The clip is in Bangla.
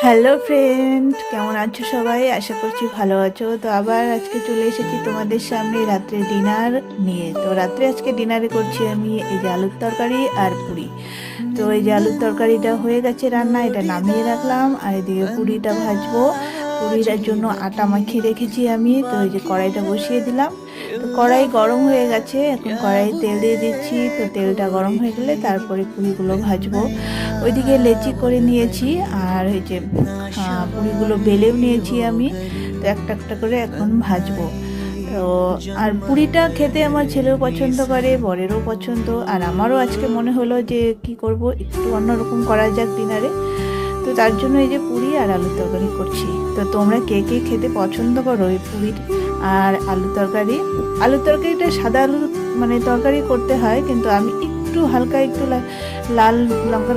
হ্যালো ফ্রেন্ড, কেমন আছো সবাই? আশা করছি ভালো আছো। তো আবার আজকে চলে এসেছি তোমাদের সামনে রাত্রে ডিনার নিয়ে। তো রাত্রে আজকে ডিনারে করছি আমি এই যে আলুর তরকারি আর পুরি। তো এই যে আলুর তরকারিটা হয়ে গেছে রান্না, এটা নামিয়ে রাখলাম। আর এদিকে পুরিটা ভাজবো। পুরিটার জন্য আটা মাখিয়ে রেখেছি আমি। তো এই যে কড়াইটা বসিয়ে দিলাম। তো কড়াই গরম হয়ে গেছে, এখন কড়াই তেল দিয়ে দিচ্ছি। তো তেলটা গরম হয়ে গেলে তারপরে পুরিগুলো ভাজবো। ওইদিকে লেচি করে নিয়েছি, আর এই যে পুরিগুলো বেলেও নিয়েছি আমি। তো একটা একটা করে এখন ভাজবো। তো আর পুরিটা খেতে আমার ছেলেও পছন্দ করে, বরেরও পছন্দ, আর আমারও আজকে মনে হলো যে কি করব, একটু অন্যরকম করা যাক ডিনারে। তো তার জন্য এই যে পুরি আর আলুর তরকারি করছি। তো তোমরা কে কে খেতে পছন্দ করো এই পুরি আর আলুর তরকারি? আলুর তরকারিটা সাদা আলুর তরকারি করতে হয়, কিন্তু আমি একটু হালকা একটু লাল লঙ্কা